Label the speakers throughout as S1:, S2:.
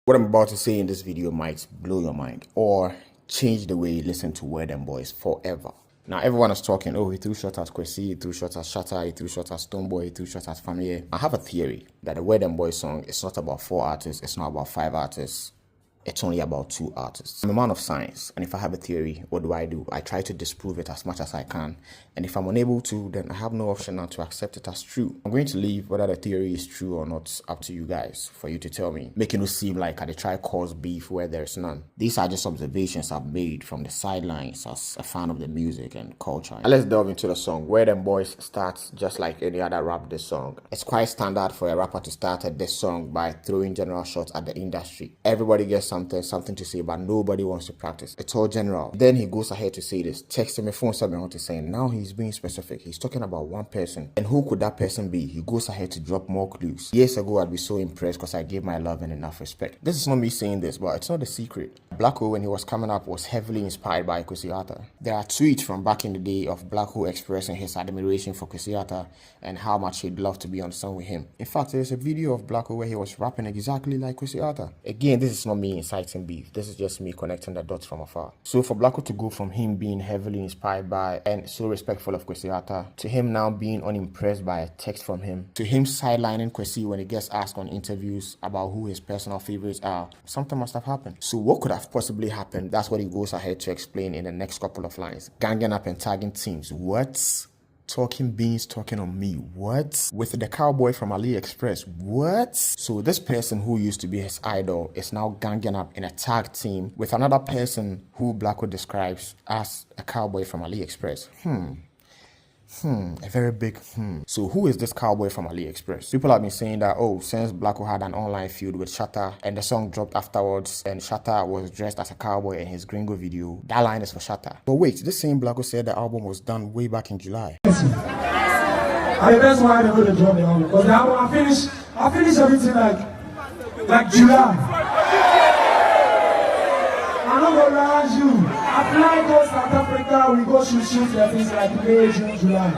S1: What I'm about to say in this video might blow your mind or change the way you listen to Word and Boys forever. Now, everyone is talking, oh, he threw shots at Kwesi, he threw shots at Shatta, he threw shots at Stonebwoy, he threw shots at Fameye. I have a theory that the Word and Boys song is not about 4 artists, it's not about 5 artists. It's only about 2 artists. I'm a man of science, and if I have a theory, what do? I try to disprove it as much as I can. And if I'm unable to, then I have no option now to accept it as true. I'm going to leave whether the theory is true or not up to you guys for you to tell me, making it seem like I try cause beef where there's none. These are just observations I've made from the sidelines as a fan of the music and culture. And let's delve into the song. Word and Boys starts just like any other rap this song. It's quite standard for a rapper to start at this song by throwing general shots at the industry. Everybody gets something to say, but nobody wants to practice. It's all general. Then he goes ahead to say this. Texting me phone something what he's saying. Now he's being specific. He's talking about one person. And who could that person be? He goes ahead to drop more clues. Years ago, I'd be so impressed because I gave my love and enough respect. This is not me saying this, but it's not a secret. Black Hole, when he was coming up, was heavily inspired by Kwesi Arthur. There are tweets from back in the day of Black Hole expressing his admiration for Kwesi Arthur and how much he'd love to be on song with him. In fact, there's a video of Black Hole where he was rapping exactly like Kwesi Arthur. Again, this is not me inciting beef. This is just me connecting the dots from afar. So for Black Hole to go from him being heavily inspired by and so respectful of Kwesi Arthur to him now being unimpressed by a text from him, to him sidelining Kwesi when he gets asked on interviews about who his personal favorites are, something must have happened. So what could have possibly happened? That's what he goes ahead to explain in the next couple of lines. Ganging up and tagging teams. What? Talking beans, talking on me. What? With the cowboy from AliExpress. What? So this person who used to be his idol is now ganging up in a tag team with another person who Blacko describes as a cowboy from AliExpress. A very big So who is this cowboy from AliExpress? People have been saying that, oh, since Blacko had an online feud with Shatta and the song dropped afterwards and Shatta was dressed as a cowboy in his Gringo video, that line is for Shatta. But wait, this same Blacko said the album was done way back in July.
S2: And that's why I don't really drop the album. Because the album, I finished everything like July. I'm not gonna lie to you. I fly to South Africa, we go shoot the things like May, June, July.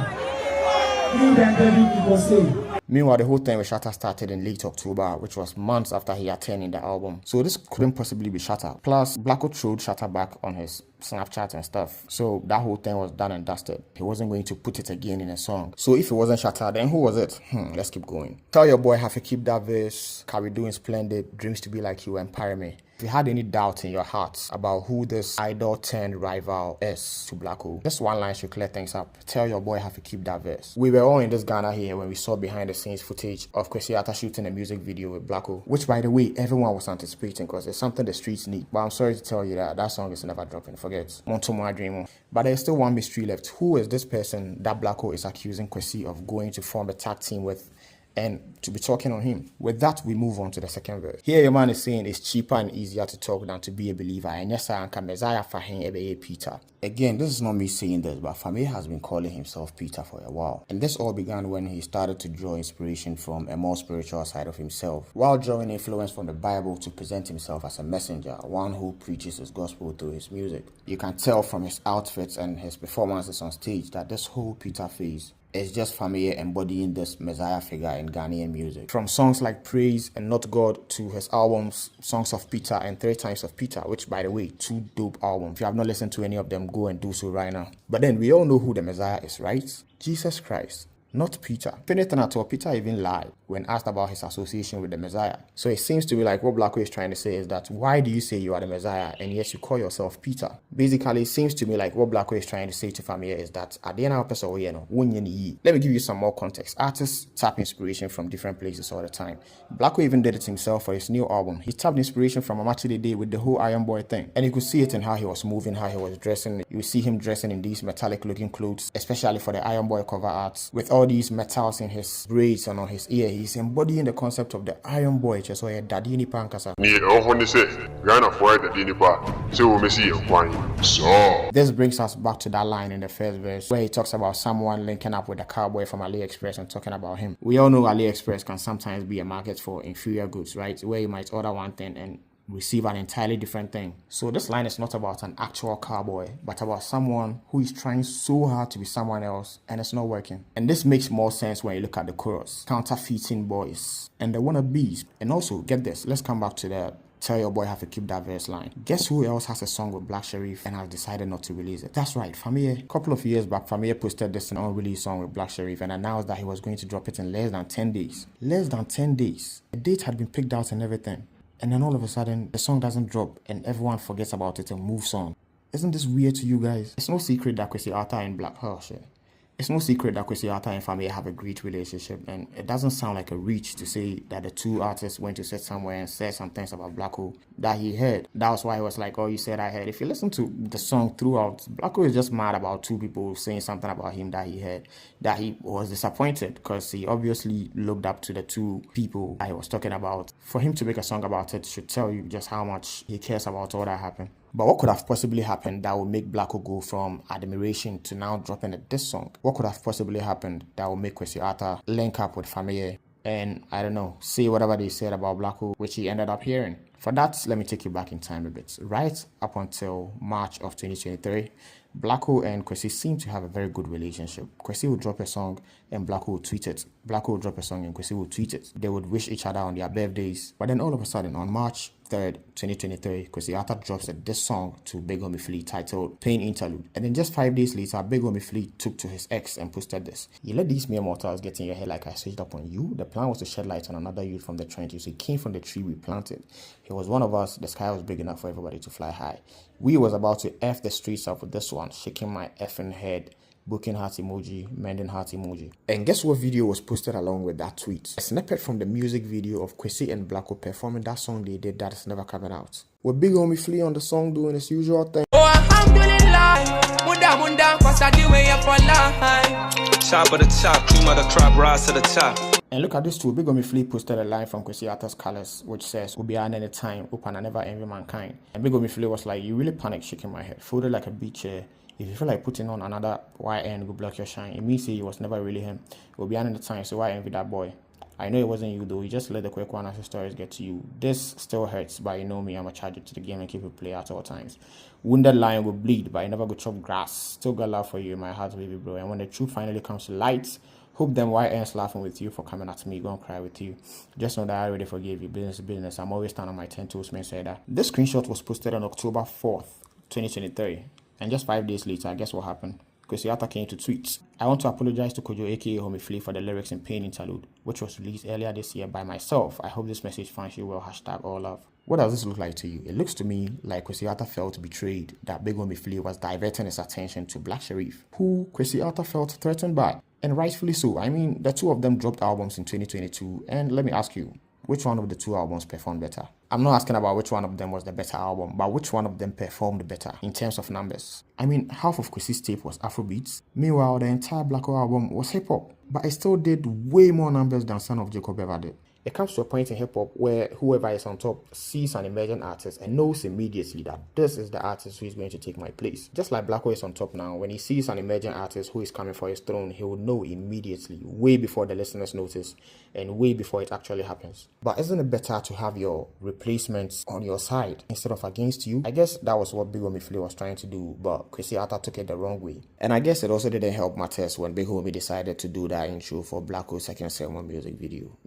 S2: Me and baby people say.
S1: Meanwhile, the whole thing with Shatta started in late October, which was months after he had turned in the album. So this couldn't possibly be Shatta. Plus, Blacko throwed Shatta back on his Snapchat and stuff. So that whole thing was done and dusted. He wasn't going to put it again in a song. So if it wasn't Shatta, then who was it? Let's keep going. Tell your boy have to keep that verse. Carry doing splendid. Dreams to be like you, empire me. If you had any doubt in your heart about who this idol turned rival is to Blacko, just one line should clear things up. Tell your boy have to keep that verse. We were all in this Ghana here when we saw behind the scenes footage of Kwesi Arthur shooting a music video with Blacko, which by the way, everyone was anticipating because it's something the streets need. But I'm sorry to tell you that song is never dropping. Forget. Montomo Dream. But there's still one mystery left. Who is this person that Blacko is accusing Kwesi of going to form a tag team with and to be talking on him? With that, we move on to the second verse. Here, your man is saying it's cheaper and easier to talk than to be a believer. And yes, I am Messiah for him, Peter. Again, this is not me saying this, but Fameye has been calling himself Peter for a while. And this all began when he started to draw inspiration from a more spiritual side of himself, while drawing influence from the Bible to present himself as a messenger, one who preaches his gospel through his music. You can tell from his outfits and his performances on stage that this whole Peter phase is just Fameye embodying this messiah figure in Ghanaian music. From songs like Praise and Not God to his albums Songs of Peter and 3 Times of Peter, which by the way, 2 dope albums. If you have not listened to any of them, go and do so right now. But then we all know who the messiah is, right? Jesus Christ. Not Peter. If anything at all, Peter even lied when asked about his association with the Messiah. So it seems to be like what Blacko is trying to say is that why do you say you are the Messiah and yet you call yourself Peter? Basically, it seems to me like what Blacko is trying to say to Fameye is that at the end of the let me give you some more context. Artists tap inspiration from different places all the time. Blacko even did it himself for his new album. He tapped inspiration from Amachide Day with the whole Iron Boy thing. And you could see it in how he was moving, how he was dressing. You see him dressing in these metallic looking clothes, especially for the Iron Boy cover art, with all these metals in his braids and on his ear. He's embodying the concept of the Iron Boy, just so daddy ni pankasa. This brings us back to that line in the first verse where he talks about someone linking up with a cowboy from AliExpress and talking about him. We all know AliExpress can sometimes be a market for inferior goods, right? Where you might order one thing and receive an entirely different thing. So this line is not about an actual cowboy, but about someone who is trying so hard to be someone else and it's not working. And this makes more sense when you look at the chorus. Counterfeiting boys and the wannabes. And also, get this, let's come back to the Tell your boy have to keep that verse line. Guess who else has a song with Black Sherif and has decided not to release it? That's right, Fameye. A couple of years back, Fameye posted this unreleased song with Black Sherif and announced that he was going to drop it in less than 10 days. Less than 10 days. A date had been picked out and everything. And then all of a sudden, the song doesn't drop and everyone forgets about it and moves on. Isn't this weird to you guys? It's no secret that Kwesi Arthur and It's no secret that Kwesi Arthur and Fameye have a great relationship, and it doesn't sound like a reach to say that the two artists went to sit somewhere and said some things about Blacko that he heard. That was why he was like, oh, you said I heard. If you listen to the song throughout, Blacko is just mad about two people saying something about him that he heard, that he was disappointed because he obviously looked up to the two people that he was talking about. For him to make a song about it should tell you just how much he cares about all that happened. But what could have possibly happened that would make Blacko go from admiration to now dropping a diss song? What could have possibly happened that would make Kwesi Arthur link up with Fameye and, I don't know, say whatever they said about Blacko, which he ended up hearing? For that, let me take you back in time a bit. Right up until March of 2023, Blacko and Kwesi seem to have a very good relationship. Kwesi would drop a song and Blacko would tweet it. Blacko would drop a song and Kwesi would tweet it. They would wish each other on their birthdays. But then all of a sudden, on March 3rd, 2023, Kwesi Arthur drops this song to Big Homie Flea titled Pain Interlude. And then just 5 days later, Big Homie Flea took to his ex and posted this. You let these mere mortals get in your head like I switched up on you. The plan was to shed light on another youth from the trenches. He came from the tree we planted. He was one of us. The sky was big enough for everybody to fly high. We was about to F the streets up with this one, shaking my effing head, booking heart emoji, mending heart emoji. And guess what video was posted along with that tweet? A snippet from the music video of Kwesi and Blacko performing that song they did that is never coming out. With Big Homie Flea on the song doing his usual thing.
S3: Oh, alhamdulillah, munda, cause I do it for life. Top of the top, cream of the crop, rise to the top.
S1: And look at this too. Big Homie Flea posted a line from Kwesi Arthur's Colors, which says, "We'll be on any time, open and never envy mankind." And Big Homie Flea was like, "You really panic shaking my head, folded like a beach chair. If you feel like putting on another YN go block your shine, it means he was never really him. We'll be on any time, so why envy that boy? I know it wasn't you though, you just let the quick one as the stories get to you. This still hurts, but you know me, I'm a charger to the game and keep it play at all times. Wounded lion will bleed, but I never go chop grass. Still got love for you in my heart, baby bro. And when the truth finally comes to light, hope them YNs laughing with you for coming at me, gonna cry with you. Just know that I already forgave you. Business is business. I'm always standing on my 10 toes, man said that." This screenshot was posted on October 4th, 2023. And just 5 days later, guess what happened? Kwesi Arthur came to tweet, "I want to apologize to Kojo aka Homie Flea for the lyrics in Pain Interlude, which was released earlier this year by myself. I hope this message finds you well. Hashtag all love." What does this look like to you? It looks to me like Kwesi Arthur felt betrayed that Big Homie Flea was diverting his attention to Black Sherif, who Kwesi Arthur felt threatened by. And rightfully so. I mean, the two of them dropped albums in 2022. And let me ask you, which one of the two albums performed better? I'm not asking about which one of them was the better album, but which one of them performed better in terms of numbers. I mean, half of Kwesi's tape was Afrobeats. Meanwhile, the entire Blacko album was hip-hop. But it still did way more numbers than Son of Jacob ever did. It comes to a point in hip-hop where whoever is on top sees an emerging artist and knows immediately that this is the artist who is going to take my place. Just like Blacko is on top now, when he sees an emerging artist who is coming for his throne, he will know immediately, way before the listeners notice and way before it actually happens. But isn't it better to have your replacements on your side instead of against you? I guess that was what Big Homie Flea was trying to do, but Kwesi Arthur took it the wrong way. And I guess it also didn't help matters when Big Homie decided to do that intro for Blacko's second sermon music video.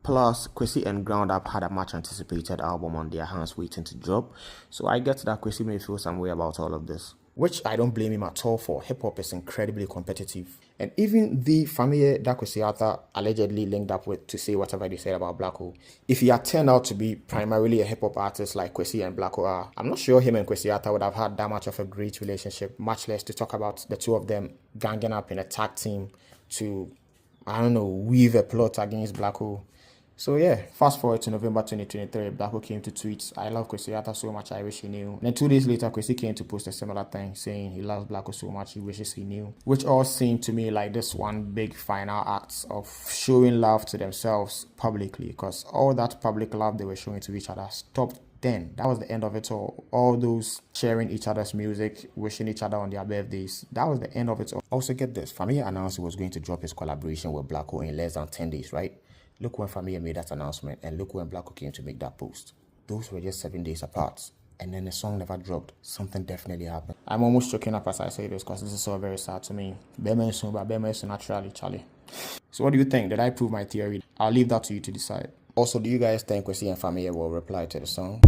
S1: Plus, Kwesi and Ground Up had a much anticipated album on their hands waiting to drop, so I get that Kwesi may feel some way about all of this. Which I don't blame him at all for. Hip-hop is incredibly competitive. And even the Fameye that Kwesi Arthur allegedly linked up with to say whatever they said about Blacko, if he had turned out to be primarily a hip-hop artist like Kwesi and Blacko are, I'm not sure him and Kwesi Arthur would have had that much of a great relationship, much less to talk about the two of them ganging up in a tag team to, I don't know, weave a plot against Blacko. So yeah, fast forward to November 2023, Blacko came to tweet, "I love Kwesi Arthur so much, I wish he knew." And then 2 days later, Kwesi came to post a similar thing, saying he loves Blacko so much, he wishes he knew. Which all seemed to me like this one big final act of showing love to themselves publicly, because all that public love they were showing to each other stopped then. That was the end of it all. All those sharing each other's music, wishing each other on their birthdays, that was the end of it all. Also get this, Fameye announced he was going to drop his collaboration with Blacko in less than 10 days, right? Look when Fameye made that announcement and look when Blacko came to make that post. Those were just 7 days apart. And then the song never dropped. Something definitely happened. I'm almost choking up as I say this because this is so very sad to me. Bema is soon, but Bema is naturally, Charlie. So what do you think? Did I prove my theory? I'll leave that to you to decide. Also, do you guys think Kwesi and Fameye will reply to the song?